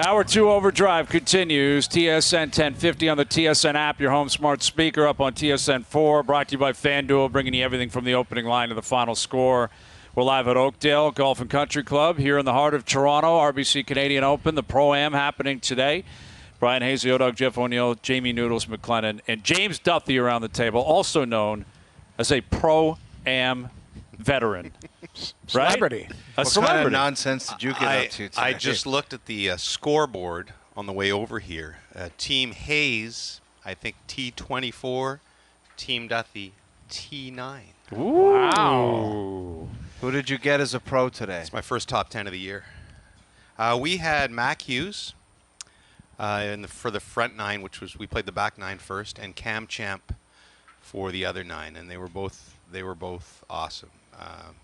Hour 2 Overdrive continues. TSN 1050 on the TSN app, your home smart speaker, up on TSN 4. Brought to you by FanDuel, bringing you everything from the opening line to the final score. We're live at Oakdale Golf and Country Club here in the heart of Toronto. RBC Canadian Open, the Pro-Am happening today. Bryan Hayes, O'Dog, Jeff O'Neill, Jamie Noodles McLennan, and James Duthie around the table, also known as a Pro-Am veteran. Celebrity. Right? What kind of nonsense did you get up to today? I just looked at the scoreboard on the way over here. Team Hayes, I think T24. Team Duthie, T9. Ooh. Wow. Who did you get as a pro today? It's my first top 10 of the year. We had Mac Hughes for the front 9, which was we played the back 9 first, and Cam Champ for the other 9, and they were both awesome.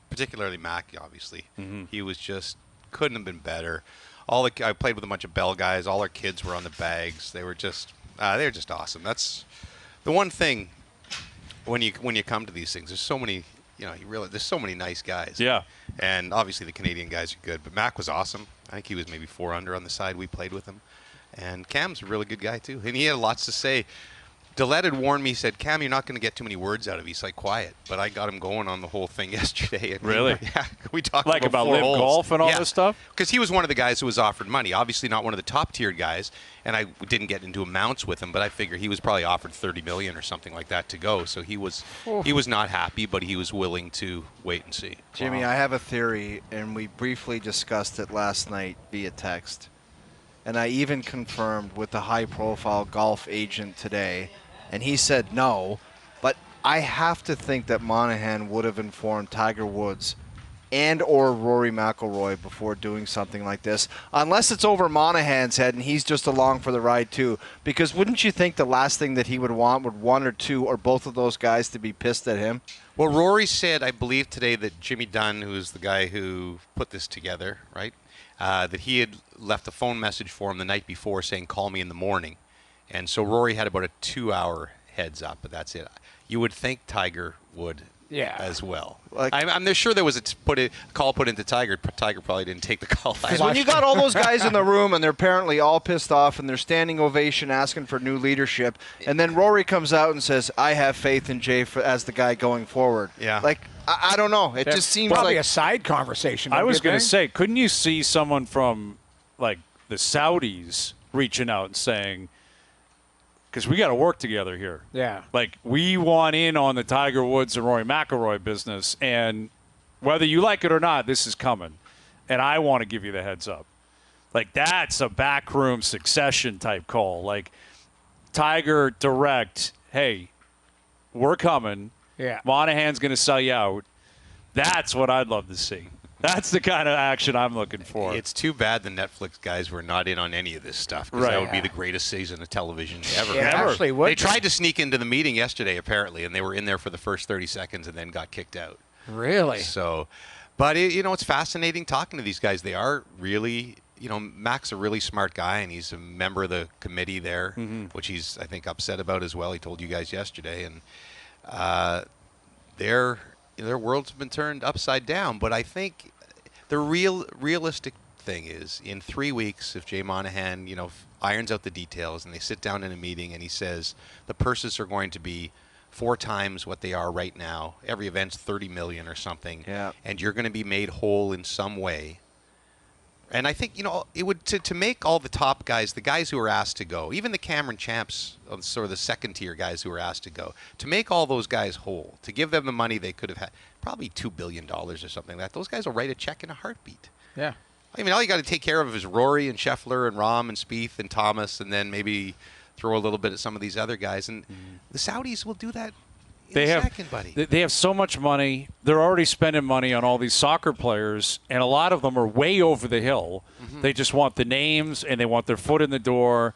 Particularly Mac, obviously. Mm-hmm. He was just couldn't have been better. I played with a bunch of Bell guys. All our kids were on the bags. They were just awesome. That's the one thing when you come to these things. There's so many, there's so many nice guys. Yeah. And obviously the Canadian guys are good, but Mac was awesome. I think he was maybe 4 under on the side. We played with him, and Cam's a really good guy too, and he had lots to say. Dillette had warned me, he said, Cam, you're not going to get too many words out of you. He's like, quiet. But I got him going on the whole thing yesterday. And really? We talked about live holes. golf and all this stuff? Because he was one of the guys who was offered money. Obviously not one of the top-tier guys, and I didn't get into amounts with him, but I figure he was probably offered $30 million or something like that to go. So he was not happy, but he was willing to wait and see. Jimmy, Wow. I have a theory, and we briefly discussed it last night via text. And I even confirmed with the high-profile golf agent today, and he said no, but I have to think that Monahan would have informed Tiger Woods and or Rory McIlroy before doing something like this, unless it's over Monahan's head and he's just along for the ride too. Because wouldn't you think the last thing that he would want would one or two or both of those guys to be pissed at him? Well, Rory said, I believe today, that Jimmy Dunn, who's the guy who put this together, right, that he had left a phone message for him the night before saying, call me in the morning. And so Rory had about a 2-hour heads up, but that's it. You would think Tiger would as well. I'm sure there was a call put into Tiger. Tiger probably didn't take the call. Because when you got all those guys in the room and they're apparently all pissed off and they're standing ovation asking for new leadership, and then Rory comes out and says, I have faith in Jay as the guy going forward. Yeah. Like, I don't know. It just seems probably like a side conversation. I was going to say, couldn't you see someone from, like, the Saudis reaching out and saying, because we got to work together here. Yeah. Like, we want in on the Tiger Woods and Rory McIlroy business, and whether you like it or not, this is coming, and I want to give you the heads up. Like, that's a backroom succession type call. Like, Tiger direct, hey, we're coming. Yeah. Monahan's going to sell you out. That's what I'd love to see. That's the kind of action I'm looking for. It's too bad the Netflix guys were not in on any of this stuff, because that would be the greatest season of television ever. Yeah, Ever. actually would. They tried to sneak into the meeting yesterday, apparently, and they were in there for the first 30 seconds and then got kicked out. Really? So, but it's fascinating talking to these guys. They are really, Mac's a really smart guy, and he's a member of the committee there, which he's, I think, upset about as well. He told you guys yesterday, and their worlds have been turned upside down. But I think the realistic thing is, in 3 weeks, if Jay Monahan, irons out the details and they sit down in a meeting and he says the purses are going to be 4 times what they are right now. Every event's $30 million or something. Yeah. And you're going to be made whole in some way. And I think, it would to make all the top guys, the guys who are asked to go, even the Cameron Champs, sort of the second-tier guys who are asked to go, to make all those guys whole, to give them the money they could have had, probably $2 billion or something like that, those guys will write a check in a heartbeat. Yeah. I mean, all you got to take care of is Rory and Scheffler and Rahm and Spieth and Thomas, and then maybe throw a little bit at some of these other guys. And the Saudis will do that in a second, buddy. They have so much money. They're already spending money on all these soccer players, and a lot of them are way over the hill. They just want the names, and they want their foot in the door.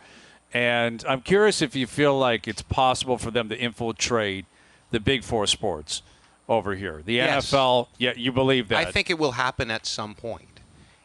And I'm curious if you feel like it's possible for them to infiltrate the big 4 sports over here. The NFL, you believe that? I think it will happen at some point.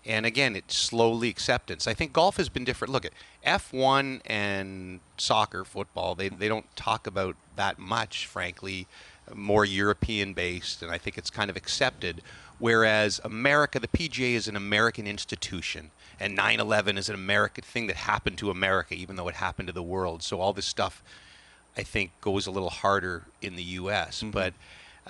And again, it's slowly acceptance. I think golf has been different. Look at F1 and soccer, football. They don't talk about that much, frankly. More European based, and I think it's kind of accepted. Whereas America, the PGA is an American institution, and 9/11 is an American thing that happened to America, even though it happened to the world. So all this stuff, I think, goes a little harder in the U.S. But,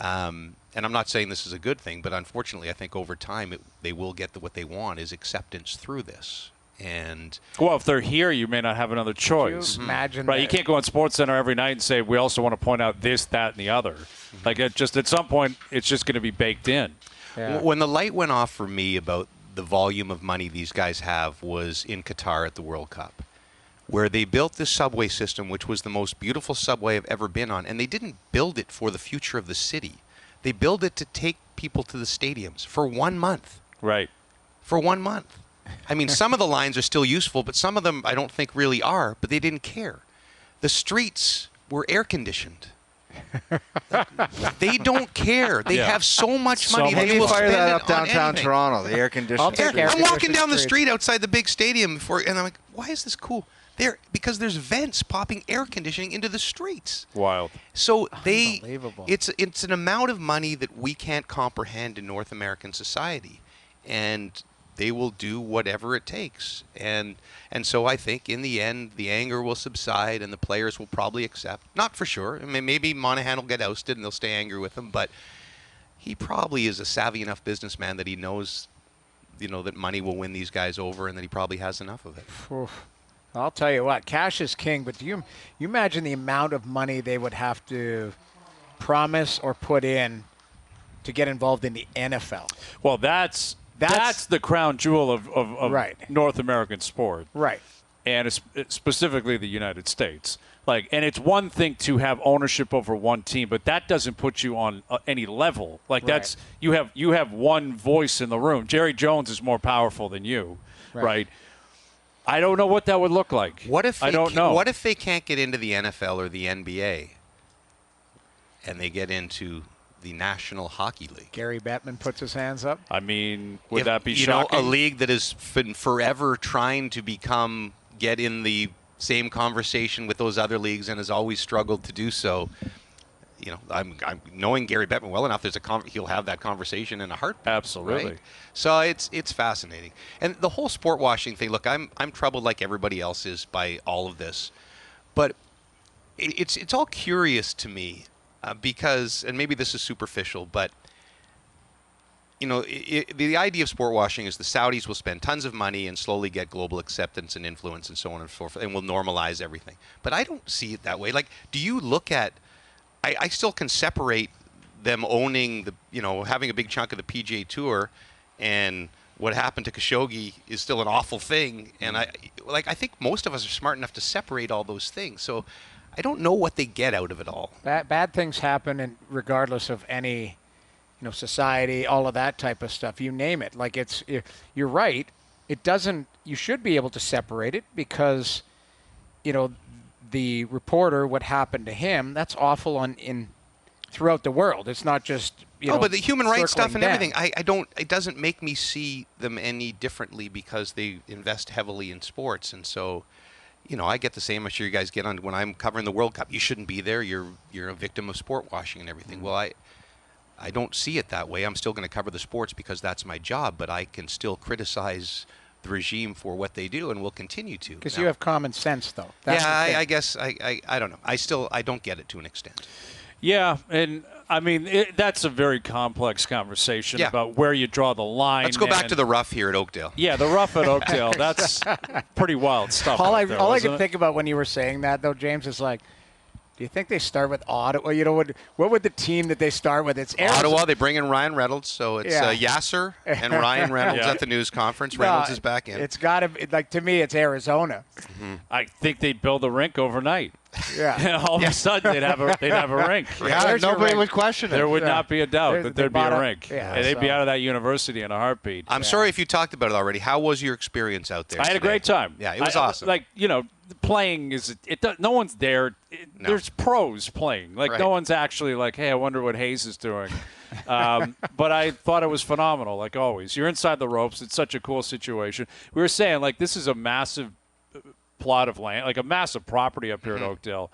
and I'm not saying this is a good thing, but unfortunately, I think over time they will get what they want is acceptance through this. And well, if they're here, you may not have another choice. Imagine Right, that. you can't go on SportsCenter every night and say we also want to point out this, that, and the other. Like at some point, it's just going to be baked in. Yeah. when the light went off for me about the volume of money these guys have was in Qatar at the World Cup, where they built this subway system, which was the most beautiful subway I've ever been on, and they didn't build it for the future of the city. They built it to take people to the stadiums for 1 month. Right. For 1 month. I mean, some of the lines are still useful, but some of them I don't think really are, but they didn't care. The streets were air-conditioned. They don't care. They have so much money. much They will Fire spend that it up on downtown anything. Toronto, the air conditioning. I'll take Yeah, air I'm walking conditioned down the streets. street outside the big stadium and I'm like, why is this cool? Because there's vents popping air conditioning into the streets. Wild. So Unbelievable. it's an amount of money that we can't comprehend in North American society, and they will do whatever it takes. And so I think in the end, the anger will subside and the players will probably accept. Not for sure. I mean, maybe Monahan will get ousted and they'll stay angry with him, but he probably is a savvy enough businessman that he knows, that money will win these guys over and that he probably has enough of it. Oof. I'll tell you what, cash is king, but do you imagine the amount of money they would have to promise or put in to get involved in the NFL? Well, that's the crown jewel of Right. North American sport. Right. And it's specifically the United States. And it's one thing to have ownership over one team, but that doesn't put you on any level. That's you have one voice in the room. Jerry Jones is more powerful than you, right? I don't know what that would look like. I don't know. What if they can't get into the NFL or the NBA, and they get into the National Hockey League? Gary Bettman puts his hands up. I mean, would If, that be shocking? a league that has been forever trying to get in the same conversation with those other leagues and has always struggled to do so. I'm knowing Gary Bettman well enough. He'll have that conversation in a heartbeat. Absolutely. Right? So it's fascinating, and the whole sport washing thing. Look, I'm troubled like everybody else is by all of this, but it's all curious to me because, and maybe this is superficial, but the idea of sport washing is the Saudis will spend tons of money and slowly get global acceptance and influence and so on and so forth, and will normalize everything. But I don't see it that way. Like, do you look at? I still can separate them owning having a big chunk of the PGA Tour, and what happened to Khashoggi is still an awful thing. And I think most of us are smart enough to separate all those things. So I don't know what they get out of it all. Bad things happen, and regardless of any, society, all of that type of stuff. You name it. Like you're right. It doesn't. You should be able to separate it because, the reporter, what happened to him, that's awful throughout the world. It's not just but the human rights stuff and circling everything, down. I don't. It doesn't make me see them any differently because they invest heavily in sports, and so, I get the same. I'm sure you guys get on when I'm covering the World Cup. You shouldn't be there. You're a victim of sport washing and everything. Mm-hmm. Well, I don't see it that way. I'm still going to cover the sports because that's my job, but I can still criticize the regime for what they do, and will continue to. Because you have common sense, though. That's Yeah, the thing. I guess I don't know. I don't get it to an extent. Yeah, and I mean that's a very complex conversation Yeah. about where you draw the line. Let's go back and- to the rough here at Oakdale. Yeah, the rough at Oakdale. That's pretty wild stuff. All out there, I wasn't could it? think about when you were saying that, though, James, is like, do you think they start with Ottawa? What would the team that they start with? It's Arizona. Ottawa, they bring in Ryan Reynolds, so it's Yeah. Yasser and Ryan Reynolds Yeah. at the news conference. Reynolds is back in. It's got to be, to me, it's Arizona. I think they'd build a rink overnight. Yeah. All of a sudden, they'd have a rink. Yeah, There's your nobody ring. would question it. There would Yeah. not be a doubt They that there'd be bought a up- rink. yeah, And they'd be so- out of that university in a heartbeat. I'm sorry if you talked about it already. How was your experience out there? I had a today? great time. Yeah, it was awesome. Playing is no one's there. No. There's pros playing. Right. No one's actually like, hey, I wonder what Hayes is doing. But I thought it was phenomenal, like always. You're inside the ropes. It's such a cool situation. We were saying, this is a massive plot of land, like a massive property up here at Oakdale.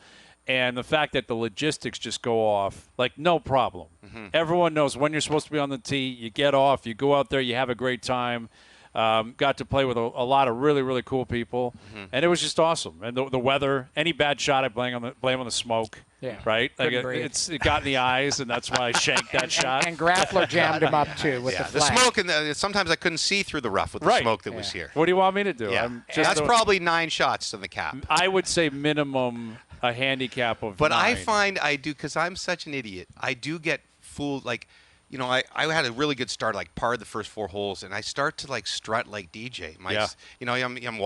And the fact that the logistics just go off, like, no problem. Everyone knows when you're supposed to be on the tee. You get off, you go out there, you have a great time. Got to play with a lot of really, really cool people. And it was just awesome. And the weather, any bad shot, I blame on the smoke. Yeah. Right? Like it got in the eyes, and that's why I shanked that shot. And Grappler jammed him up, too, with the flag. smoke, and sometimes I couldn't see through the rough with the smoke that was here. What do you want me to do? Yeah. That's probably 9 shots to the cap. I would say minimum a handicap of 9. I find I do, because I'm such an idiot, I do get fooled. Like, I had a really good start, like parred the first 4 holes, and I start to like strut like DJ. I'm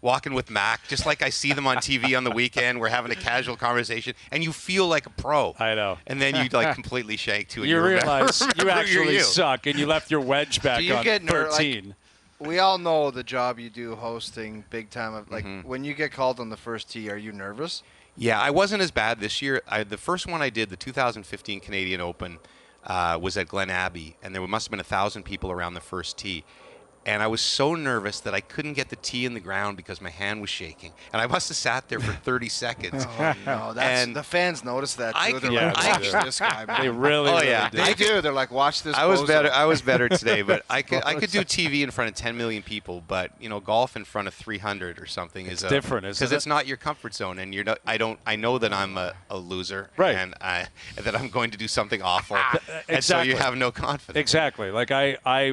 walking with Mac, just like I see them on TV on the weekend. We're having a casual conversation, and you feel like a pro. I know. And then you like completely shake to it. You realize you actually suck, and you left your wedge back on 13. We all know the job you do hosting big time. Like when you get called on the first tee, are you nervous? Yeah, I wasn't as bad this year. The first one I did, the 2015 Canadian Open, was at Glen Abbey, and there must have been 1,000 people around the first tee. And I was so nervous that I couldn't get the tee in the ground because my hand was shaking. And I must have sat there for 30 seconds. No, the fans notice that too. They're like, watch this guy, man. They really, They do. They're like, watch this. I was better today, but I could do TV in front of 10 million people, but golf in front of 300 or something is different, isn't it? Because it's not your comfort zone, and you're not. I know that I'm a loser, right? And that I'm going to do something awful, Exactly. and so you have no confidence. Exactly. Like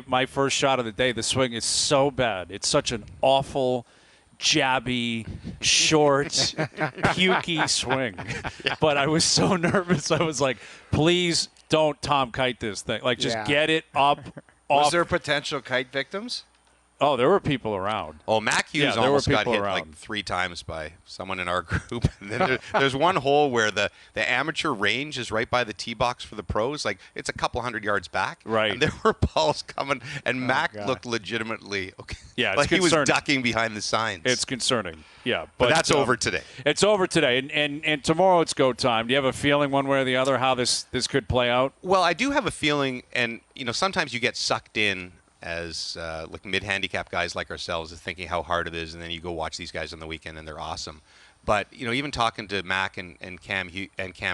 my first shot of the day, the swing is so bad. It's such an awful, jabby, short, pukey swing. But I was so nervous. I was like, please don't Tom Kite this thing. Like, just get it up. Was there potential kite victims? Oh, there were people around. Oh, Mac Hughes almost got hit like 3 times by someone in our group. And then there's one hole where the amateur range is right by the tee box for the pros. Like, it's a couple 100 yards back. Right. And there were balls coming, and Mac looked legitimately okay. Yeah, it's like concerning. He was ducking behind the signs. It's concerning. Yeah. But that's over today. It's over today. And tomorrow it's go time. Do you have a feeling one way or the other how this could play out? Well, I do have a feeling, and, sometimes you get sucked in as like mid-handicap guys like ourselves, is thinking how hard it is, and then you go watch these guys on the weekend and they're awesome. But even talking to Mac and Cam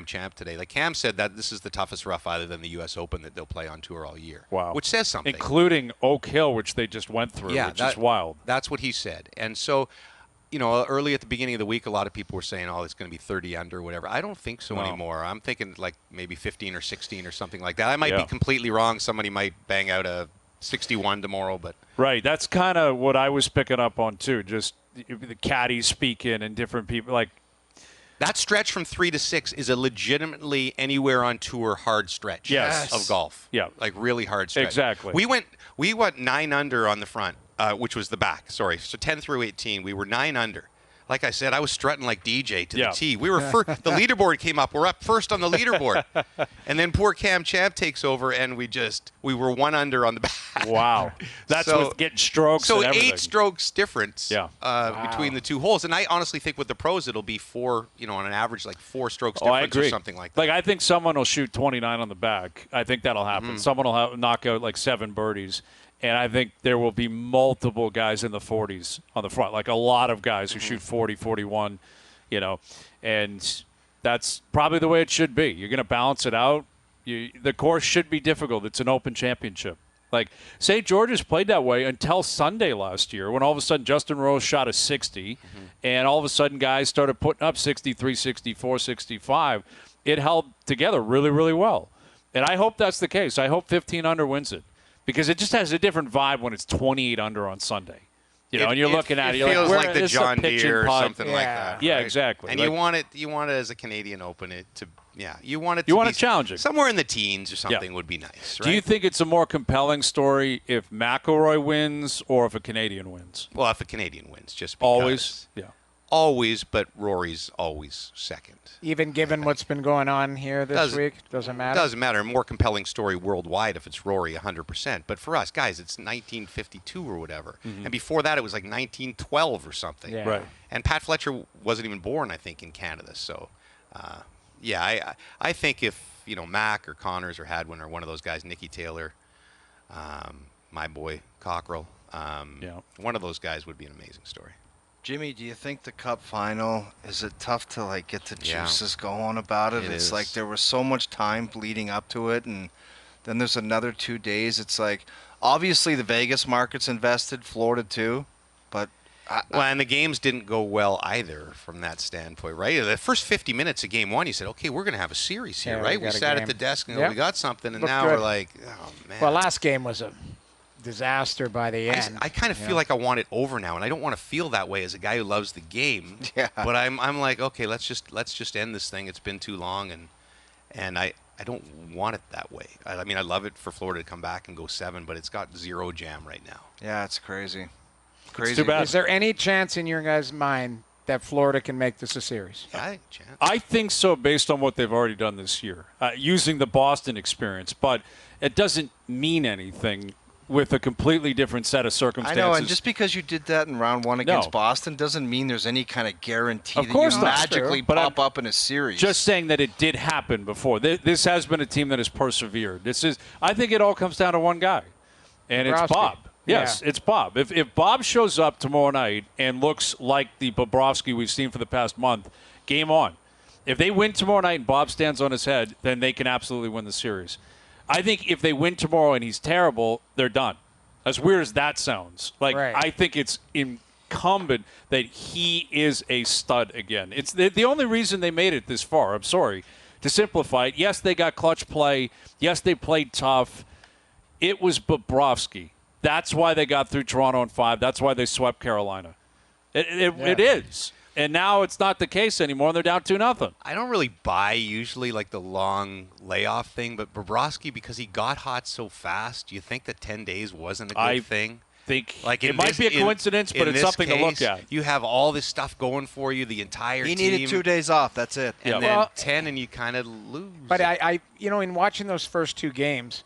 Champ today, like Cam said that this is the toughest rough other than the U.S. Open that they'll play on tour all year. Wow, which says something, including Oak Hill, which they just went through, which is wild. That's what he said, and so. Early at the beginning of the week, a lot of people were saying, "Oh, it's going to be 30 under, or whatever." I don't think so anymore. I'm thinking like maybe 15 or 16 or something like that. I might be completely wrong. Somebody might bang out a 61 tomorrow, but right. That's kind of what I was picking up on too. Just the caddies speaking and different people. Like that stretch from 3 to 6 is a legitimately anywhere on tour hard stretch of golf. Yeah, like really hard stretch. Exactly. We went 9 under on the front. Which was the back, sorry. So 10 through 18, we were 9 under. Like I said, I was strutting like DJ to the tee. We were first. The leaderboard came up. We're up first on the leaderboard. And then poor Cam Champ takes over, and we were 1 under on the back. Wow. That's with getting strokes and everything. 8 strokes difference between the 2 holes. And I honestly think with the pros, it'll be 4, on an average, like 4 strokes difference or something like that. Like, I think someone will shoot 29 on the back. I think that'll happen. Someone will knock out like 7 birdies. And I think there will be multiple guys in the 40s on the front, like a lot of guys who shoot 40, 41, and that's probably the way it should be. You're going to balance it out. The course should be difficult. It's an Open Championship. Like, St. George's played that way until Sunday last year when all of a sudden Justin Rose shot a 60, and all of a sudden guys started putting up 63, 64, 65. It held together really, really well. And I hope that's the case. I hope 15 under wins it. Because it just has a different vibe when it's 28 under on Sunday. And you're looking at it, you're feels like, like the John Deere or something like that. Yeah, right? exactly. And like, you want it as a Canadian Open you want it to challenge it. Somewhere in the teens or something would be nice, right? Do you think it's a more compelling story if McIlroy wins or if a Canadian wins? Well, if a Canadian wins, just because. Always? Yeah. Always, but Rory's always second. Even given what's been going on here this week, doesn't matter? Doesn't matter. A more compelling story worldwide if it's Rory 100%. But for us, guys, it's 1952 or whatever. And before that, it was like 1912 or something. Yeah. Right. And Pat Fletcher wasn't even born, I think, in Canada. So, I think if, Mac or Connors or Hadwin or one of those guys, Nicky Taylor, my boy Cockrell, one of those guys would be an amazing story. Jimmy, do you think the Cup final, is it tough to like get the Yeah. juices going about it? It It's is. like there was so much time leading up to it, and then there's another 2 days. It's like, obviously the Vegas market's invested, Florida too, but Well, and the games didn't go well either from that standpoint, right? The first 50 minutes of game one, you said, okay, we're going to have a series here, Yeah, we right? We got a sat game. at the desk and Yep. we got something, and Looked now good. we're like, oh, man. Well, last game was a disaster by the end. I kind of feel like I want it over now, and I don't want to feel that way as a guy who loves the game. Yeah. But I'm like, okay, let's just end this thing. It's been too long, and I don't want it that way. I mean, I love it for Florida to come back and go 7, but it's got 0 jam right now. yeah, it's crazy. Crazy. too bad. Is there any chance in your guys' mind that Florida can make this a series? Yeah, I think chance. I think so, based on what they've already done this year, using the Boston experience. But it doesn't mean anything with a completely different set of I circumstances. know, and just because you did that in round 1 against No. Boston doesn't mean there's any kind of guarantee Of that course you not. magically But pop up in a series. Just saying that it did happen before. This has been a team that has persevered. I think it all comes down to one guy, and it's Bobrovsky. Bob. Yes, Yeah. it's Bob. If Bob shows up tomorrow night and looks like the Bobrovsky we've seen for the past month, game on. If they win tomorrow night and Bob stands on his head, then they can absolutely win the series. I think if they win tomorrow and he's terrible, they're done. As weird as that sounds. Like, Right. I think it's incumbent that he is a stud again. It's the only reason they made it this far. I'm sorry. To simplify it, yes, they got clutch play. Yes, they played tough. It was Bobrovsky. That's why they got through Toronto in 5. That's why they swept Carolina. It is. And now it's not the case anymore. They're down 2-0. I don't really buy usually like the long layoff thing, but Bobrovsky, because he got hot so fast, do you think that 10 days wasn't a good thing? Think Like it in might this- be a coincidence, but in it's this something to look case, at. You have all this stuff going for you, the entire he team. needed 2 days off. That's it. And Yeah. then Well- 10, and you kind of lose. But it. I, in watching those first 2 games,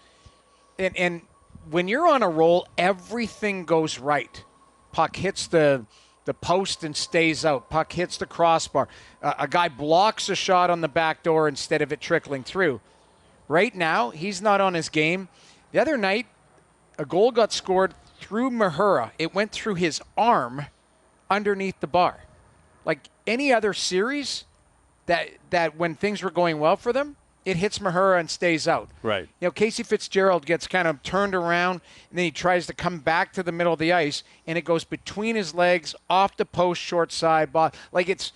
and when you're on a roll, everything goes right. Puck hits the post and stays out. Puck hits the crossbar. A guy blocks a shot on the back door instead of it trickling through. Right now, he's not on his game. The other night, a goal got scored through Mahura. It went through his arm underneath the bar. Like any other series that when things were going well for them, it hits Mahura and stays out. Right. You know, Casey Fitzgerald gets kind of turned around, and then he tries to come back to the middle of the ice, and it goes between his legs, off the post, short side. Like it's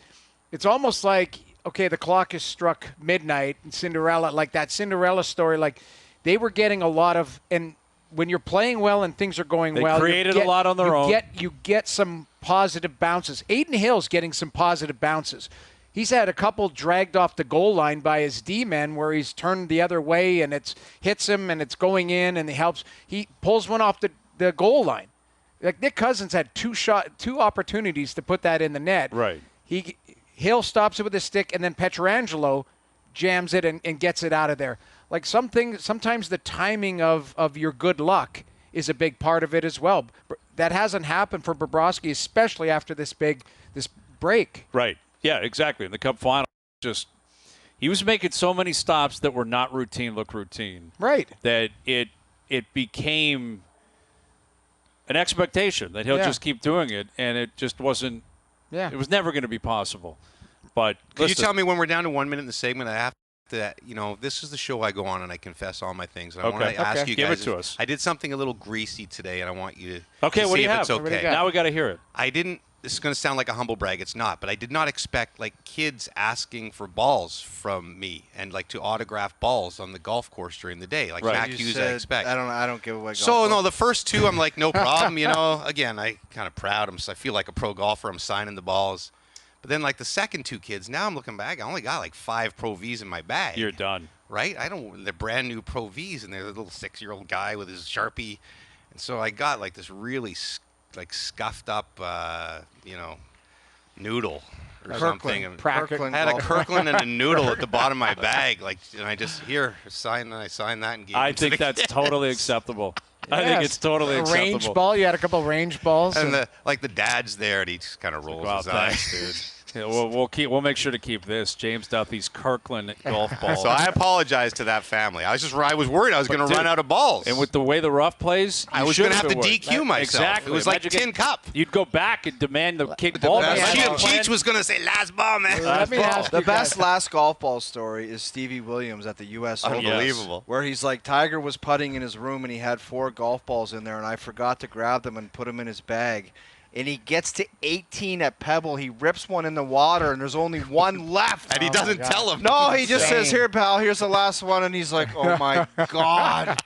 almost like, okay, the clock has struck midnight, and Cinderella, like that Cinderella story, like they were getting a lot of, and when you're playing well and things are going They well, created a lot on their own. You get some positive bounces. Aiden Hill's getting some positive bounces. He's had a couple dragged off the goal line by his D-men where he's turned the other way and it's hits him and it's going in and he pulls one off the goal line. Like Nick Cousins had two opportunities to put that in the net. Right. Hill stops it with his stick and then Pietrangelo jams it and gets it out of there. Like sometimes the timing of your good luck is a big part of it as well. That hasn't happened for Bobrovsky, especially after this break. Right. Yeah, exactly. In the Cup final, he was making so many stops that were not routine look routine. Right. That it became an expectation that he'll just keep doing it, and it just wasn't. Yeah. It was never going to be possible. But Could you listen, tell me when we're down to 1 minute in the segment, I have to, this is the show I go on and I confess all my things. And I want Okay. to ask you Give guys. it to us. I did something a little greasy today, and I want you to Okay, to what do see you if have? it's What do you okay. got? now we got to hear it. I didn't. This is going to sound like a humble brag. It's not, but I did not expect like kids asking for balls from me and like to autograph balls on the golf course during the day, like Right. Mac You Hughes. said, I expect. I don't give away. So no, the first 2 I'm like no problem. Again, I kind of proud. I feel like a pro golfer. I'm signing the balls. But then like the second 2 kids, now I'm looking back. I only got like 5 Pro Vs in my bag. You're done. Right? They're brand new Pro Vs, and they're a little 6-year-old guy with his Sharpie, and so I got like this really scuffed up, noodle or something. And Kirkland I had a golf. Kirkland and a noodle at the bottom of my bag, and I just sign that and gave I it to think the that's kids. totally acceptable. I think Yes. it's totally a acceptable. range ball. You had a couple range balls. And the dad's there, and he just kind of rolls Wow, his eyes. thanks, Yeah, we'll make sure to keep this James Duthie's Kirkland golf ball. So I apologize to that family. I was worried I was going to run out of balls. And with the way the rough plays, I was going to have to DQ myself. Exactly. It was like tin cup. You'd go back and demand the kick ball. Cheech was going to say last ball, man. Let me ask The you best guys- last golf ball story is Stevie Williams at the U.S. Open. Unbelievable. Where he's like, Tiger was putting in his room and he had 4 golf balls in there, and I forgot to grab them and put them in his bag. And he gets to 18 at Pebble. He rips one in the water, and there's only one left. And he doesn't tell him. No, he just Insane. says, "Here, pal, here's the last one." And he's like, "Oh, my God."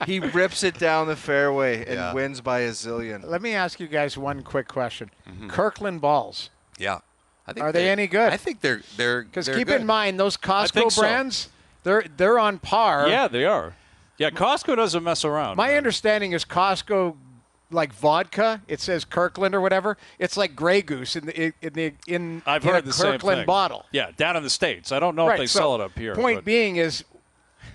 He rips it down the fairway and wins by a zillion. Let me ask you guys one quick question. Kirkland balls. Yeah. I think Are they any good? I think they're Because they're keep good. in mind, those think Costco so. brands, they're on par. Yeah, they are. Yeah, Costco doesn't mess around. My understanding is Costco, like vodka, it says Kirkland or whatever. It's like Grey Goose in I've in heard a the same Kirkland thing. bottle. Yeah, down in the States. I don't know if they so sell it up here. Point but- being is,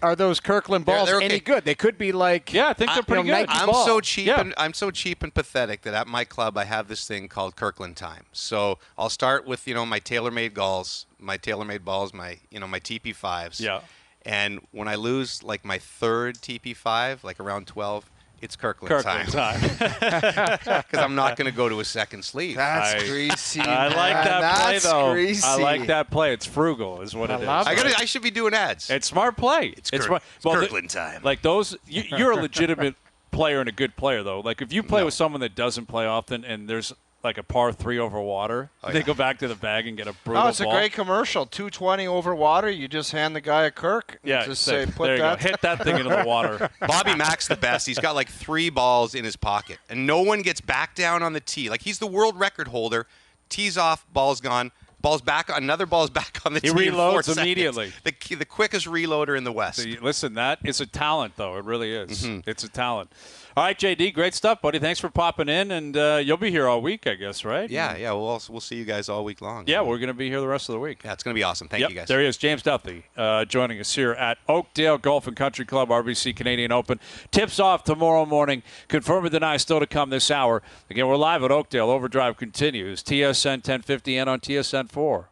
are those Kirkland balls they're okay. any good? They could be like Yeah, I think they're pretty Nike good. I'm ball. so cheap Yeah. and I'm so cheap and pathetic that at my club I have this thing called Kirkland Time. So I'll start with my TaylorMade balls, my TP5s. Yeah. And when I lose like my third TP5, like around 12, it's Kirkland Kirkland time time. because I'm not going to go to a second sleeve. That's greasy. I like man. that play, That's though. Greasy. I like that play. It's frugal, is what I it is. love it. I should be doing ads. It's smart play. It's smart. Kirkland time. Like those, you're a legitimate player and a good player, though. Like if you play with someone that doesn't play often and there's like a par 3 over water, they go back to the bag and get a brutal Oh, it's ball. a great commercial. 220 over water. You just hand the guy a Kirk. And Yeah, just say, say, put there you that. go. Hit that thing into the water. Bobby Mack's the best. He's got like 3 balls in his pocket, and no one gets back down on the tee. Like he's the world record holder. Tees off, ball's gone. Ball's back. Another ball's back on the He tee. in 4 reloads seconds. immediately. The quickest reloader in the West. So listen, that is a talent, though. It really is. It's a talent. All right, JD, great stuff, buddy. Thanks for popping in, and you'll be here all week, I guess, right? Yeah. We'll see you guys all week long. Yeah, we're going to be here the rest of the week. Yeah, it's going to be awesome. Thank Yep, you guys. there he is, James Duthie, joining us here at Oakdale Golf and Country Club, RBC Canadian Open. Tips off tomorrow morning. Confirm or deny still to come this hour. Again, we're live at Oakdale. OverDrive continues. TSN 1050 and on TSN 4.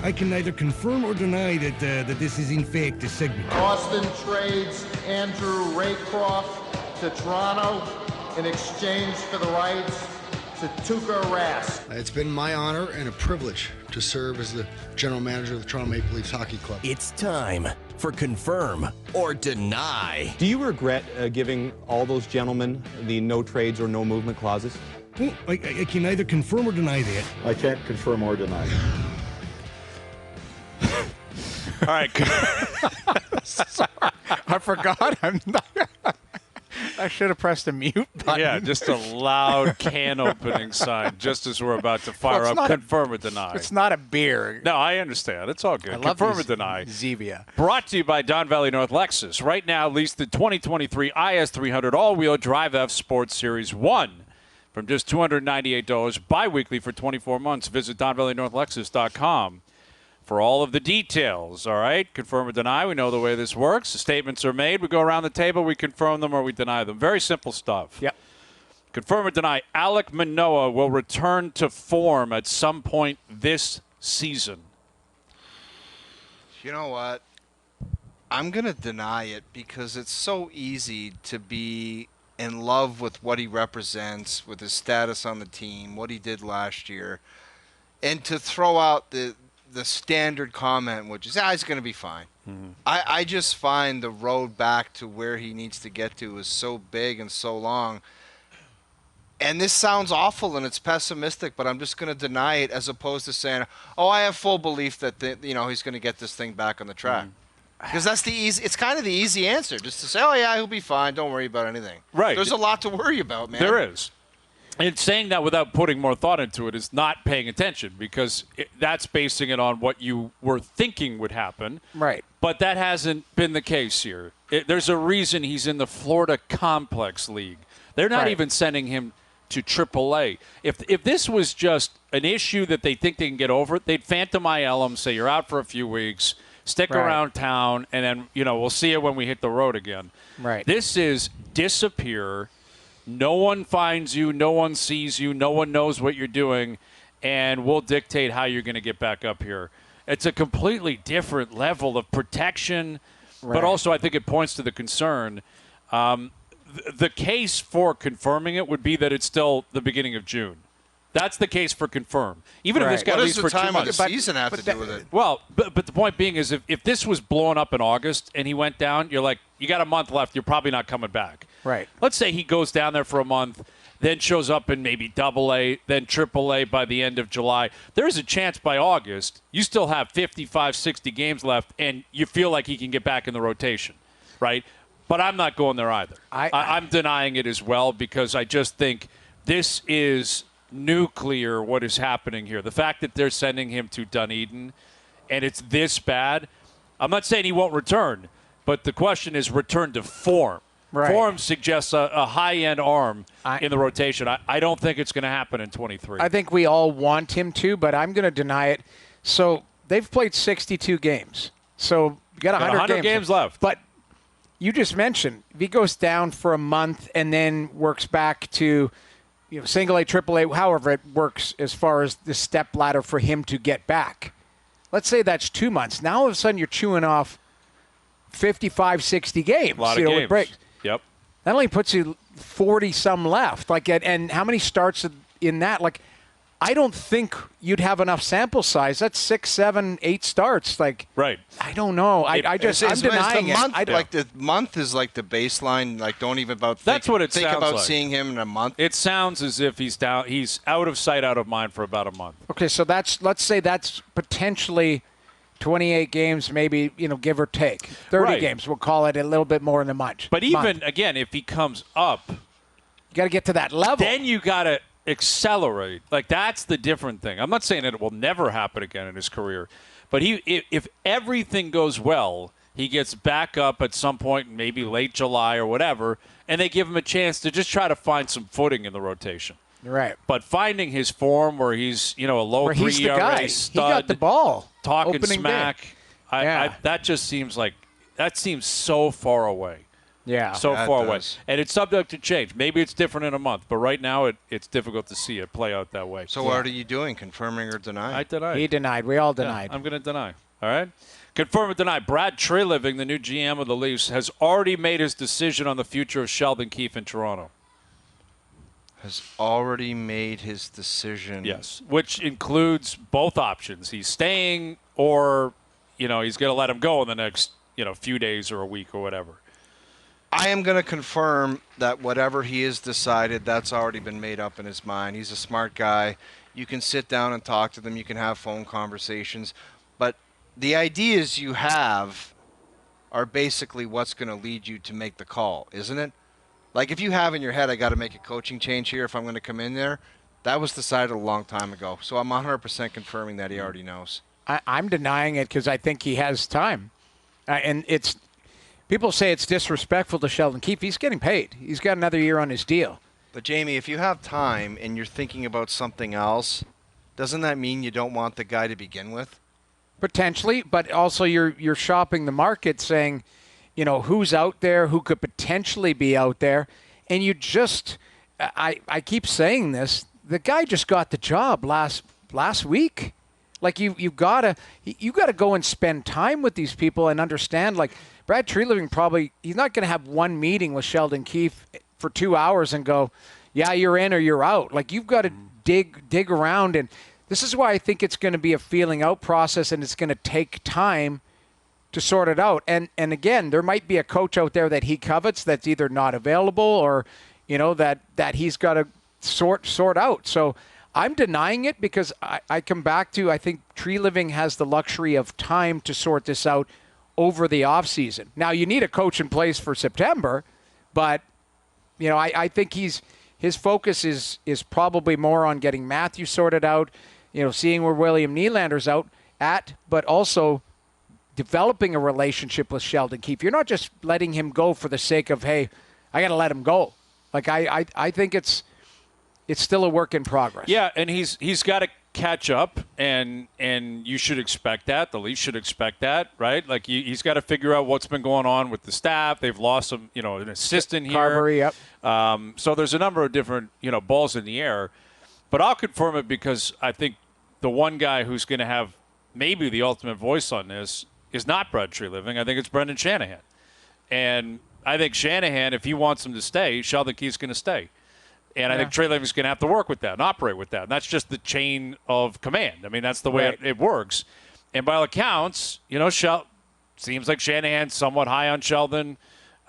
I can neither confirm or deny that this is in fact a segment. Austin trades Andrew Raycroft to Toronto in exchange for the rights to Tuukka Rask. It's been my honor and a privilege to serve as the general manager of the Toronto Maple Leafs Hockey Club. It's time for Confirm or Deny. Do you regret giving all those gentlemen the no trades or no movement clauses? Well, I can neither confirm or deny that. I can't confirm or deny. All right. I forgot. I should have pressed the mute button. Yeah, just a loud can opening sign just as we're about to fire it's up. not Confirm or deny. It's not a beer. No, I understand. It's all good. I love Confirm or these deny. Zevia. Brought to you by Don Valley North Lexus. Right now, lease the 2023 IS300 all-wheel Drive F Sports Series 1 from just $298 bi-weekly for 24 months. Visit DonValleyNorthLexus.com for all of the details. All right? Confirm or deny. We know the way this works. The statements are made. We go around the table. We confirm them or we deny them. Very simple stuff. Yep. Confirm or deny. Alek Manoah will return to form at some point this season. You know what? I'm going to deny it because it's so easy to be in love with what he represents, with his status on the team, what he did last year, and to throw out the standard comment, which is, he's going to be fine. Mm-hmm. I just find the road back to where he needs to get to is so big and so long. And this sounds awful and it's pessimistic, but I'm just going to deny it as opposed to saying, I have full belief that he's going to get this thing back on the track. Because that's the easy. It's kind of the easy answer, just to say, he'll be fine. Don't worry about anything. Right. There's a lot to worry about, man. There is. And saying that without putting more thought into it is not paying attention because that's basing it on what you were thinking would happen. Right. But that hasn't been the case here. There's a reason he's in the Florida Complex League. They're not Right. even sending him to AAA. If this was just an issue that they think they can get over, they'd phantom IL him, say you're out for a few weeks, stick Right. around town, and then we'll see you when we hit the road again. Right. This is disappear. No one finds you. No one sees you. No one knows what you're doing. and we'll dictate how you're going to get back up here. It's a completely different level of protection, but also I think it points to the concern. The case for confirming it would be that it's still the beginning of June. That's the case for confirm. Even if this got what released does for the 2 time of months. the season have to do with it? Well, but the point being is if this was blowing up in August and he went down, you're like, you got a month left. You're probably not coming back. Right. Let's say he goes down there for a month, then shows up in maybe AA, then AAA by the end of July. There's a chance by August you still have 55, 60 games left, and you feel like he can get back in the rotation, right? But I'm not going there either. I'm denying it as well because I just think this is nuclear what is happening here. The fact that they're sending him to Dunedin and it's this bad, I'm not saying he won't return, but the question is return to form. Right. Form suggests a high-end arm in the rotation. I don't think it's going to happen in 23. I think we all want him to, but I'm going to deny it. So they've played 62 games. So you got 100 games left. But you just mentioned if he goes down for a month and then works back to single A, triple A, however it works as far as the step ladder for him to get back. Let's say that's 2 months. Now all of a sudden you're chewing off 55, 60 games. A lot of games. With breaks. Yep. That only puts you 40-some left. And how many starts in that? I don't think you'd have enough sample size. That's 6, 7, 8 starts. Right. I don't know. I'm denying it. The month is like the baseline. Don't even That's what it think sounds about like. seeing him in a month. It sounds as if he's down. He's out of sight, out of mind for about a month. Okay, so let's say that's potentially 28 games, maybe give or take 30 games. We'll call it a little bit more in a month. But even again, if he comes up, you got to get to that level. Then you got to accelerate. That's the different thing. I'm not saying that it will never happen again in his career, but if everything goes well, he gets back up at some point, maybe late July or whatever, and they give him a chance to just try to find some footing in the rotation. Right. But finding his form where he's a low 3 ERA stud, he got the ball, talking smack. That just seems seems so far away. Yeah, so far away, and it's subject to change. Maybe it's different in a month, but right now it's difficult to see it play out that way. So what are you doing? Confirming or denying? I deny. He denied. We all denied. I'm going to deny. All right. Confirm or deny. Brad Treliving, the new GM of the Leafs, has already made his decision on the future of Sheldon Keefe in Toronto. Has already made his decision. Yes, which includes both options. He's staying, or he's going to let him go in the next few days or a week or whatever. I am going to confirm that whatever he has decided, that's already been made up in his mind. He's a smart guy. You can sit down and talk to them. You can have phone conversations. But the ideas you have are basically what's going to lead you to make the call, isn't it? If you have in your head, I got to make a coaching change here if I'm going to come in there, that was decided a long time ago. So I'm 100% confirming that he already knows. I'm denying it because I think he has time. And people say it's disrespectful to Sheldon Keefe. He's getting paid. He's got another year on his deal. But, Jamie, if you have time and you're thinking about something else, doesn't that mean you don't want the guy to begin with? Potentially, but also you're shopping the market saying, who's out there, who could potentially be out there. And you just, I keep saying this, the guy just got the job last week. You've got to go and spend time with these people and understand, Brad Treliving he's not going to have one meeting with Sheldon Keefe for 2 hours and go, yeah, you're in or you're out. You've got to dig around. And this is why I think it's going to be a feeling out process and it's going to take time to sort it out. And again, there might be a coach out there that he covets that's either not available or, that he's got to sort out. So I'm denying it because I come back to, I think Treliving has the luxury of time to sort this out over the offseason. Now, you need a coach in place for September, but, I think his focus is probably more on getting Matthew sorted out, seeing where William Nylander's out at, but also developing a relationship with Sheldon Keefe. You're not just letting him go for the sake of, hey, I got to let him go. I think it's still a work in progress. Yeah, and he's got to catch up, and you should expect that. The Leafs should expect that, right? He's got to figure out what's been going on with the staff. They've lost some, an assistant here. Carberry, yep. So there's a number of different, balls in the air. But I'll confirm it because I think the one guy who's going to have maybe the ultimate voice on this is not Brad Treliving. I think it's Brendan Shanahan. And I think Shanahan, if he wants him to stay, Sheldon Keefe's going to stay. And I think Treliving's going to have to work with that and operate with that. And that's just the chain of command. I mean, that's the way it works. And by all accounts, seems like Shanahan's somewhat high on Sheldon.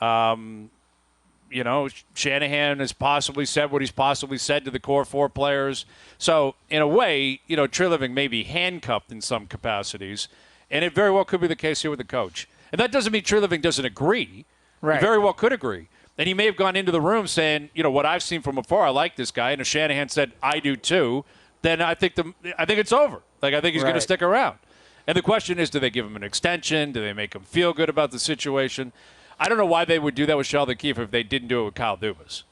Shanahan has possibly said what he's possibly said to the core 4 players. So, in a way, Treliving may be handcuffed in some capacities. And it very well could be the case here with the coach. And that doesn't mean Treliving doesn't agree. Right. He very well could agree. And he may have gone into the room saying, what I've seen from afar, I like this guy. And if Shanahan said, I do too, then I think it's over. I think he's going to stick around. And the question is, do they give him an extension? Do they make him feel good about the situation? I don't know why they would do that with Sheldon Keefe if they didn't do it with Kyle Dubas.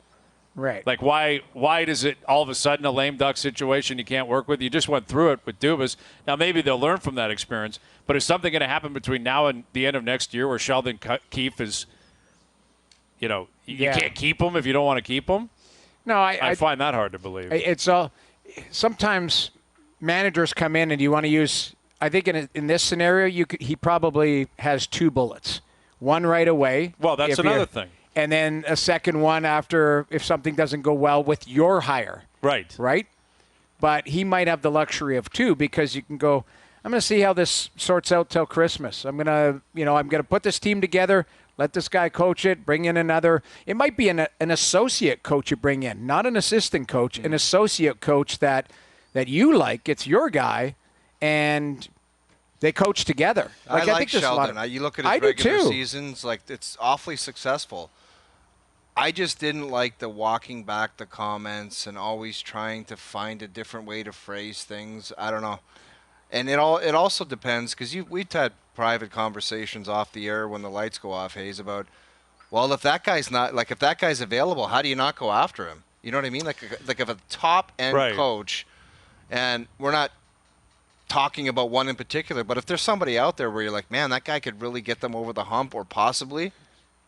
Right. Why does it all of a sudden a lame duck situation you can't work with? You just went through it with Dubas. Now maybe they'll learn from that experience, but is something going to happen between now and the end of next year where Sheldon Keefe is, you can't keep him if you don't want to keep him? No, I find that hard to believe. It's all sometimes managers come in and you want to use. I think in this scenario, he probably has 2 bullets. One right away. Well, that's another thing. And then a second one after if something doesn't go well with your hire. Right. Right? But he might have the luxury of 2 because you can go, I'm going to see how this sorts out till Christmas. I'm going to put this team together, let this guy coach it, bring in another. It might be an associate coach you bring in, not an assistant coach, an associate coach that you like. It's your guy, and they coach together. I like Sheldon. You look at his regular seasons, it's awfully successful. I just didn't like the walking back the comments and always trying to find a different way to phrase things. I don't know. And it also depends because we've had private conversations off the air when the lights go off, Hayes, about, well, if that guy's available, how do you not go after him? You know what I mean? Like if a top end coach, and we're not talking about one in particular, but if there's somebody out there where you're like, man, that guy could really get them over the hump, or possibly,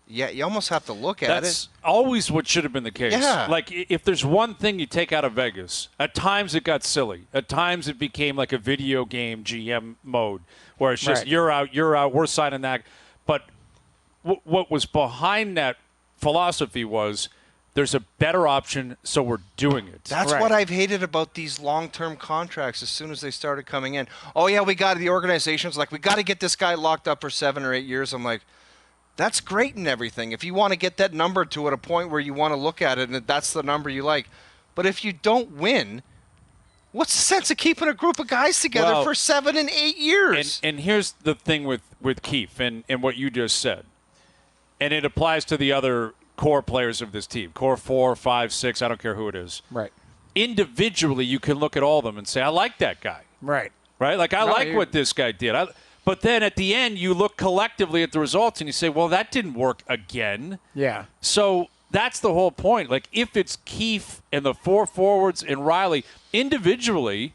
you almost have to look at it. That's always what should have been the case. Yeah. If there's one thing you take out of Vegas, at times it got silly. At times it became like a video game GM mode where it's just you're out, we're signing that. But what was behind that philosophy was there's a better option, so we're doing it. That's what I've hated about these long-term contracts as soon as they started coming in. Oh, yeah, the organization's like, we got to get this guy locked up for 7 or 8 years. I'm like, that's great and everything. If you want to get that number to at a point where you want to look at it and that's the number you like. But if you don't win, what's the sense of keeping a group of guys together for 7 and 8 years? And here's the thing with Keefe and what you just said. And it applies to the other core players of this team, core 4, 5, 6, I don't care who it is. Right. Individually, you can look at all of them and say, I like that guy. Right. Right? I like what this guy did. But then at the end, you look collectively at the results and you say, well, that didn't work again. Yeah. So that's the whole point. If it's Keefe and the 4 forwards and Riley, individually,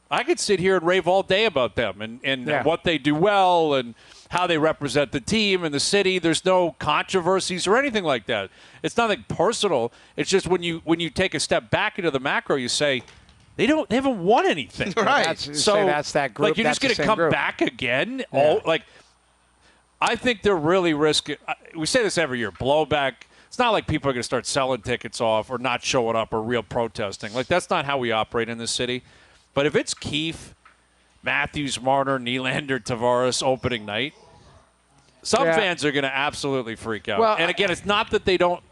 I could sit here and rave all day about them and what they do well and how they represent the team and the city. There's no controversies or anything like that. It's nothing personal. It's just when you take a step back into the macro, you say, they haven't won anything. Right. That's that group. You're just going to come back again? Yeah. I think they're really risking. We say this every year. Blowback. It's not like people are going to start selling tickets off or not showing up or real protesting. That's not how we operate in this city. But if it's Keefe, Matthews, Marner, Nylander, Tavares opening night, some fans are going to absolutely freak out. Well, and again, it's not that they don't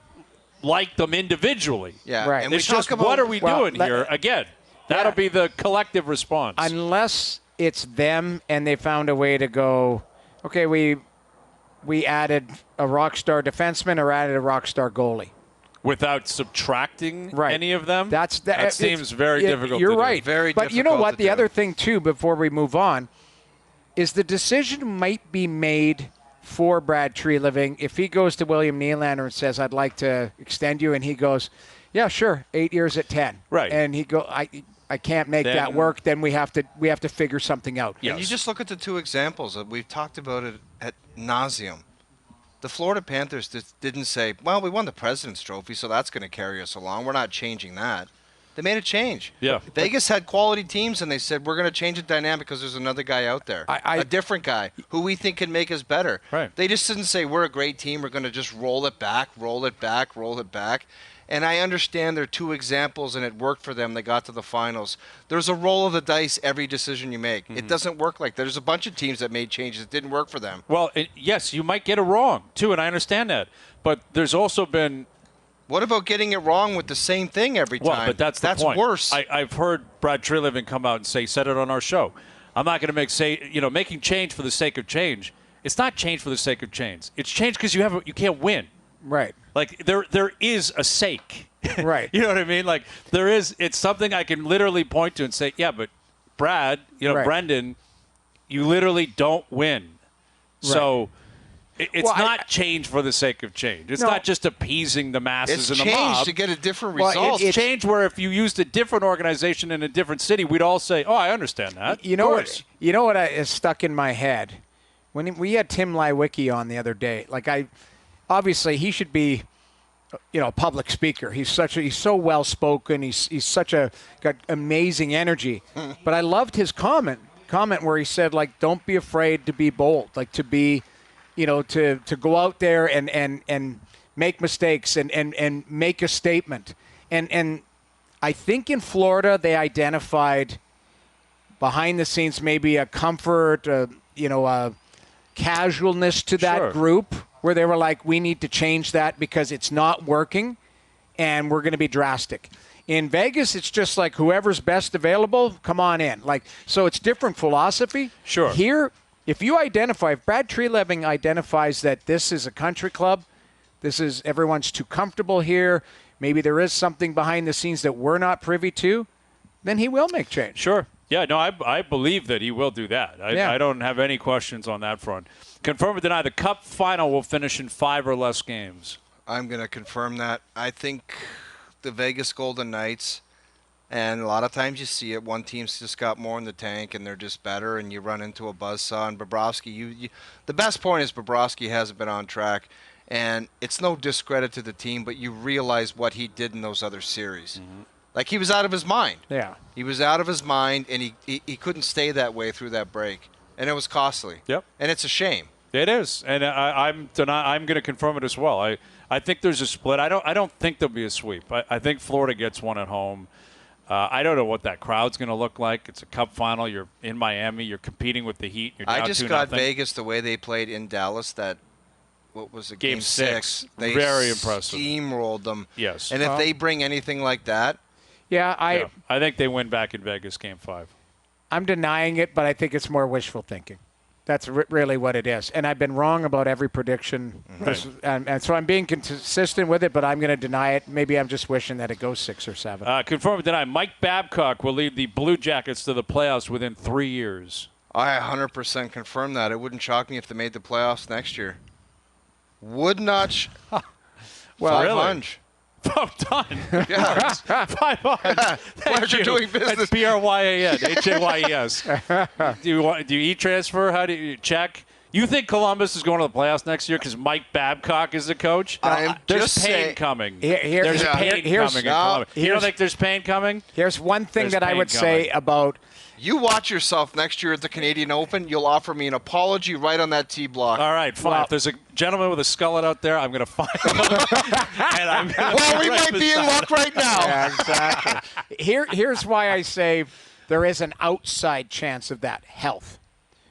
like them individually. Yeah. Right. And It's just, what are we doing here? Again, that'll be the collective response. Unless it's them and they found a way to go, okay, we added a rock star defenseman or added a rock star goalie. Without subtracting any of them? That seems very difficult You're to do. right. Very but you know difficult what? to The do. other thing, too, before we move on, is the decision might be made for Brad Treliving if he goes to William Nylander and says, I'd like to extend you, and he goes, yeah, sure, 8 years at 10. Right. And he go, I can't make that work, then we have to figure something out. Yes. And you just look at the 2 examples. We've talked about it at nauseum. The Florida Panthers didn't say, well, we won the President's Trophy, so that's going to carry us along. We're not changing that. They made a change. Yeah. Vegas had quality teams, and they said, we're going to change the dynamic because there's another guy out there, a different guy who we think can make us better. Right. They just didn't say, we're a great team. We're going to just roll it back. And I understand there are two examples, and it worked for them. They got to the finals. There's a roll of the dice every decision you make. It doesn't work like that. There's a bunch of teams that made changes that didn't work for them. Well, yes, you might get it wrong, too, and I understand that. But there's also been... What about getting it wrong with the same thing every time? Well, but that's the point. Worse. I've heard Brad Treliving come out and said it on our show. I'm not going to making change for the sake of change. It's not change for the sake of change. It's change because you can't win. Right. Like there is a sake. Right. You know what I mean? Like it's something I can literally point to and say, yeah, but Brad, right. Brendan, you literally don't win. Right. So it's not change for the sake of change. It's not just appeasing the masses and the mob. It's change to get a different result. It's change where if you used a different organization in a different city, we'd all say, oh, I understand that. You know what is stuck in my head? When we had Tim Lywicki on the other day, obviously he should be a public speaker. He's so well spoken. He's got amazing energy. But I loved his comment where he said, don't be afraid to be bold, to be to go out there and make mistakes and make a statement. And I think in Florida they identified behind the scenes maybe a comfort, a casualness to that group where they were like, we need to change that because it's not working and we're going to be drastic. In Vegas, it's just like whoever's best available, come on in. So it's different philosophy. Sure. Here, if Brad Treliving identifies that this is a country club, everyone's too comfortable here, maybe there is something behind the scenes that we're not privy to, then he will make change. Sure. Yeah, no, I believe that he will do that. I don't have any questions on that front. Confirm or deny, the Cup final will finish in 5 or less games. I'm going to confirm that. I think the Vegas Golden Knights, and a lot of times you see it, one team's just got more in the tank and they're just better, and you run into a buzzsaw. And Bobrovsky, the best point is Bobrovsky hasn't been on track, and it's no discredit to the team, but you realize what he did in those other series. Mm-hmm. He was out of his mind. Yeah. He was out of his mind, and he couldn't stay that way through that break. And it was costly. Yep. And it's a shame. It is. And I'm going to confirm it as well. I think there's a split. I don't think there'll be a sweep. I think Florida gets one at home. I don't know what that crowd's going to look like. It's a Cup final. You're in Miami. You're competing with the Heat. You're down I just 2-0. got Vegas the way they played in Dallas. What was it? Game 6. They very impressive. Steamrolled them. Yes. And if they bring anything like that. Yeah, I think they win back in Vegas Game 5. I'm denying it, but I think it's more wishful thinking. That's really what it is. And I've been wrong about every prediction. Right. And so I'm being consistent with it, but I'm going to deny it. Maybe I'm just wishing that it goes 6 or 7. Confirm or deny, Mike Babcock will lead the Blue Jackets to the playoffs within 3 years. I 100% confirm that. It wouldn't shock me if they made the playoffs next year. Would not. Well, really? Oh, done. Yeah. 500. Pleasure doing business. That's BRYAN, HAYES. Do you e-transfer? How do you check? You think Columbus is going to the playoffs next year because Mike Babcock is the coach? There's pain coming. There's pain coming in Columbus. You don't think there's pain coming? Here's one thing that I would say about... You watch yourself next year at the Canadian Open. You'll offer me an apology right on that tee block. All right, fine. Well, if there's a gentleman with a skullet out there, I'm going to find him. We might be in luck right now. Yeah, exactly. Here's why I say there is an outside chance of that health.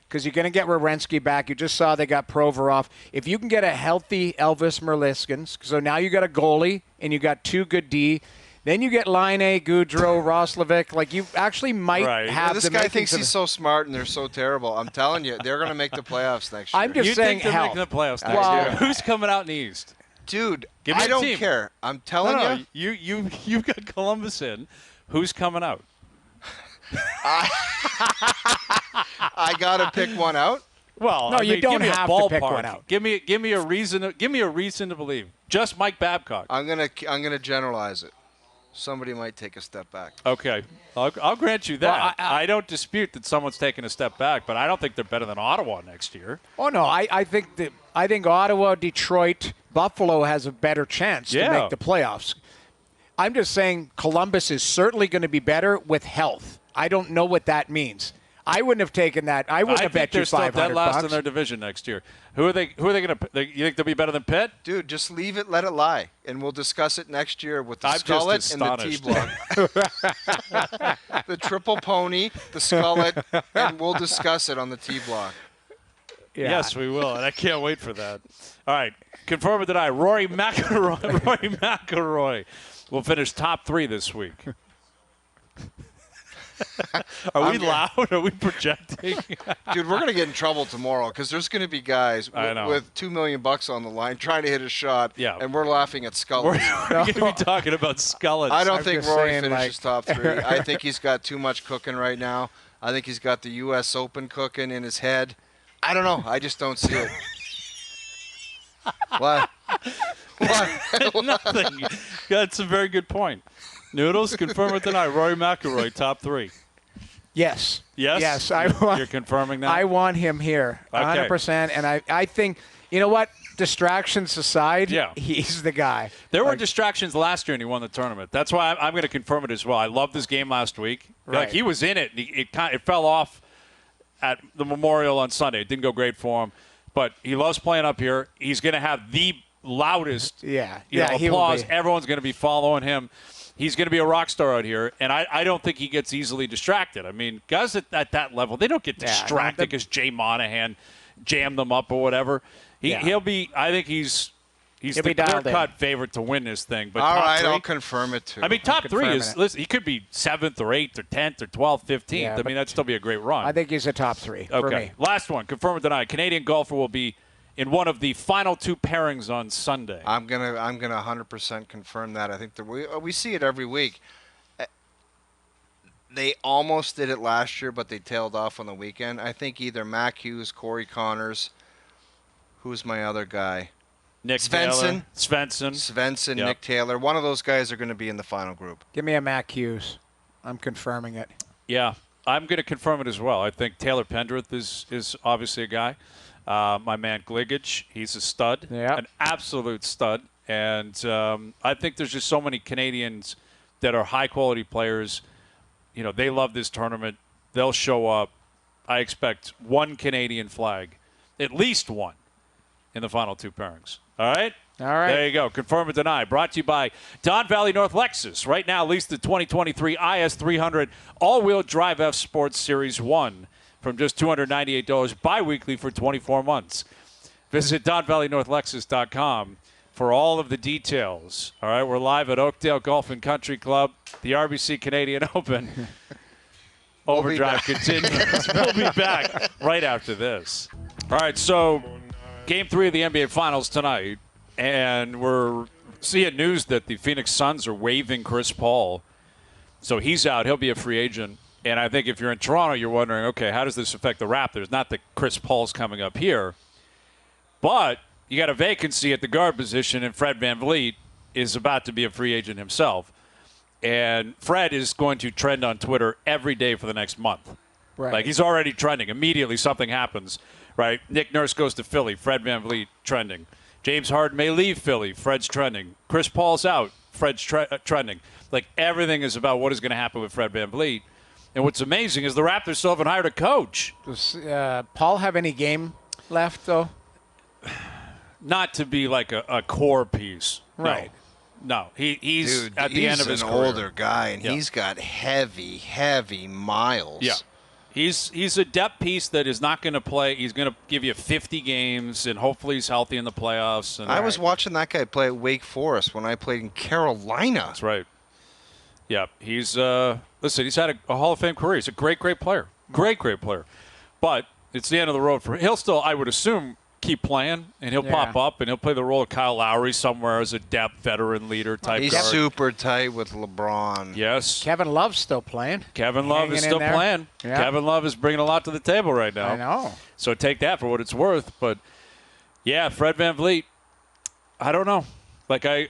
Because you're going to get Werenski back. You just saw they got Provorov. If you can get a healthy Elvis Merliskins, so now you got a goalie and you got 2 good D. Then you get Line A, Goudreau, Roslovic. You actually might have this guy thinks he's so smart and they're so terrible. I'm telling you, they're going to make the playoffs next year. I'm just saying think they're making the playoffs next year? Who's coming out in the East? Dude, I don't care. I'm telling you. You've got Columbus in. Who's coming out? I got to pick one out? Well, no, you don't have to pick one out. Give me a reason to believe. Just Mike Babcock. I'm gonna generalize it. Somebody might take a step back. Okay, I'll grant you that. Well, I don't dispute that someone's taking a step back, but I don't think they're better than Ottawa next year. Oh no, I think Ottawa, Detroit, Buffalo has a better chance to make the playoffs. I'm just saying Columbus is certainly going to be better with health. I don't know what that means. I wouldn't have taken that. I wouldn't have bet you $500. They're still dead last in their division next year. Who are they going to? You think they'll be better than Pitt? Dude, just leave it, let it lie, and we'll discuss it next year with the Skullet and the T-block. The triple pony, the Skullet, and we'll discuss it on the T-block. Yeah. Yes, we will, and I can't wait for that. All right, confirm or deny. Rory McIlroy will finish top 3 this week. Are we loud? Are we projecting? Dude, we're going to get in trouble tomorrow because there's going to be guys with $2 million on the line trying to hit a shot, and we're laughing at Skullet. We're going to be talking about Skullets. I don't think Rory finishes top 3. I think he's got too much cooking right now. I think he's got the U.S. Open cooking in his head. I don't know. I just don't see it. What? Nothing. That's a very good point. Noodles, confirm or deny. Rory McIlroy, top 3. Yes. Yes? Yes. You're confirming that? I want him here, 100%. And I think, you know what? Distractions aside, he's the guy. There were distractions last year, and he won the tournament. That's why I'm going to confirm it as well. I loved his game last week. Right. Like, he was in it, and it fell off at the Memorial on Sunday. It didn't go great for him. But he loves playing up here. He's going to have the loudest applause. Everyone's going to be following him. He's going to be a rock star out here, and I don't think he gets easily distracted. I mean, guys at that level, they don't get distracted because Jay Monahan jammed them up or whatever. He'll be. I think he's the clear-cut favorite to win this thing. But all top right, 3, I'll confirm it too. I mean, top 3 is. Listen, he could be 7th or 8th or 10th or 12th, 15th. Yeah, I mean, that'd still be a great run. I think he's a top 3 for me. Last one, confirm or deny. Canadian golfer will be in one of the final 2 pairings on Sunday. I'm gonna 100% confirm that. I think that we see it every week. They almost did it last year, but they tailed off on the weekend. I think either Mac Hughes, Corey Connors, who's my other guy? Nick Svensson. Svensson. Yep. Nick Taylor. One of those guys are going to be in the final group. Give me a Mac Hughes. I'm confirming it. Yeah, I'm going to confirm it as well. I think Taylor Pendrith is obviously a guy. My man Gligic, he's a stud, an absolute stud. And I think there's just so many Canadians that are high-quality players. You know, they love this tournament. They'll show up. I expect one Canadian flag, at least one, in the final 2 pairings. All right? All right. There you go. Confirm or deny. Brought to you by Don Valley North Lexus. Right now, lease the 2023 IS300 all-wheel drive F Sports Series 1 from just $298 bi-weekly for 24 months. Visit DonValleyNorthLexus.com for all of the details. All right, we're live at Oakdale Golf and Country Club, the RBC Canadian Open. OverDrive continues. We'll be back right after this. All right, so Game 3 of the NBA Finals tonight, and we're seeing news that the Phoenix Suns are waiving Chris Paul. So he's out. He'll be a free agent. And I think if you're in Toronto, you're wondering, okay, how does this affect the Raptors? Not that Chris Paul's coming up here, but you got a vacancy at the guard position, and Fred VanVleet is about to be a free agent himself. And Fred is going to trend on Twitter every day for the next month. Right. Like, he's already trending. Immediately something happens, right? Nick Nurse goes to Philly. Fred VanVleet trending. James Harden may leave Philly. Fred's trending. Chris Paul's out. Fred's trending. Like, everything is about what is going to happen with Fred VanVleet. And what's amazing is the Raptors still haven't hired a coach. Does Paul have any game left, though? Not to be like a core piece. Right. No. He's Dude, at the end of his career. He's an older guy, and he's got heavy miles. Yeah. He's a depth piece that is not going to play. He's going to give you 50 games, and hopefully he's healthy in the playoffs. And I was watching that guy play at Wake Forest when I played in Carolina. That's right. Yeah, he's listen. He's had a Hall of Fame career. He's a great player. Great player. But it's the end of the road for him. He'll still, I would assume, keep playing, and he'll pop up, and he'll play the role of Kyle Lowry somewhere as a depth veteran leader type He's guard. super tight with LeBron. Yes. Kevin Love's still playing. Kevin Love is still playing. Yeah. Kevin Love is bringing a lot to the table right now. I know. So take that for what it's worth. But, yeah, Fred VanVleet, I don't know. Like, I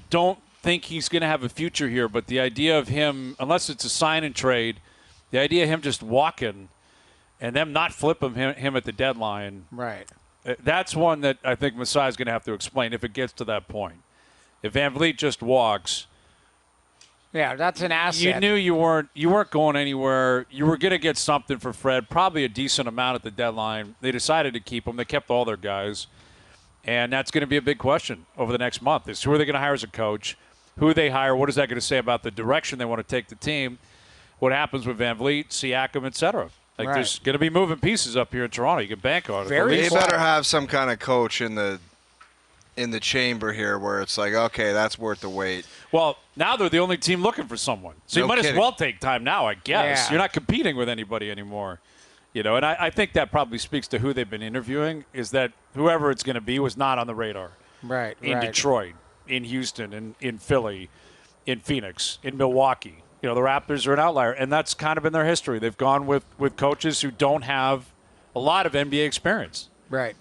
don't think he's going to have a future here, but the idea of him, unless it's a sign and trade, the idea of him just walking and them not flipping him at the deadline. Right. That's one that I think Masai's going to have to explain if it gets to that point. If VanVleet just walks, Yeah, that's an asset. You knew you weren't going anywhere. You were going to get something for Fred, probably a decent amount at the deadline. They decided to keep him. They kept all their guys. And that's going to be a big question over the next month is who are they going to hire as a coach? Who they hire? What is that going to say about the direction they want to take the team? What happens with Van Vliet, Siakam, et cetera? Like, there's going to be moving pieces up here in Toronto. You can bank on it. They better have some kind of coach in the chamber here where it's like, okay, that's worth the wait. Well, now they're the only team looking for someone. So you might as well take time now, I guess. Yeah. You're not competing with anybody anymore. And I think that probably speaks to who they've been interviewing, is that whoever it's going to be was not on the radar. Right. In Detroit, in Houston, in Philly, in Phoenix, in Milwaukee. The Raptors are an outlier, and that's kind of been their history. They've gone with coaches who don't have a lot of NBA experience. Right.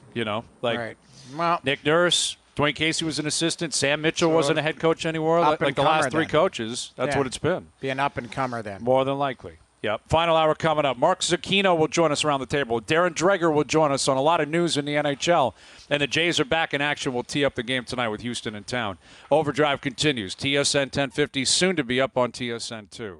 Like well, Nick Nurse, Dwayne Casey was an assistant. Sam Mitchell wasn't a head coach anymore. Like the last three coaches, that's what it's been. Be an up-and-comer then. More than likely. Yep. Final hour coming up. Mark Zucchino will join us around the table. Darren Dreger will join us on a lot of news in the NHL. And the Jays are back in action. We'll tee up the game tonight with Houston in town. Overdrive continues. TSN 1050, soon to be up on TSN 2.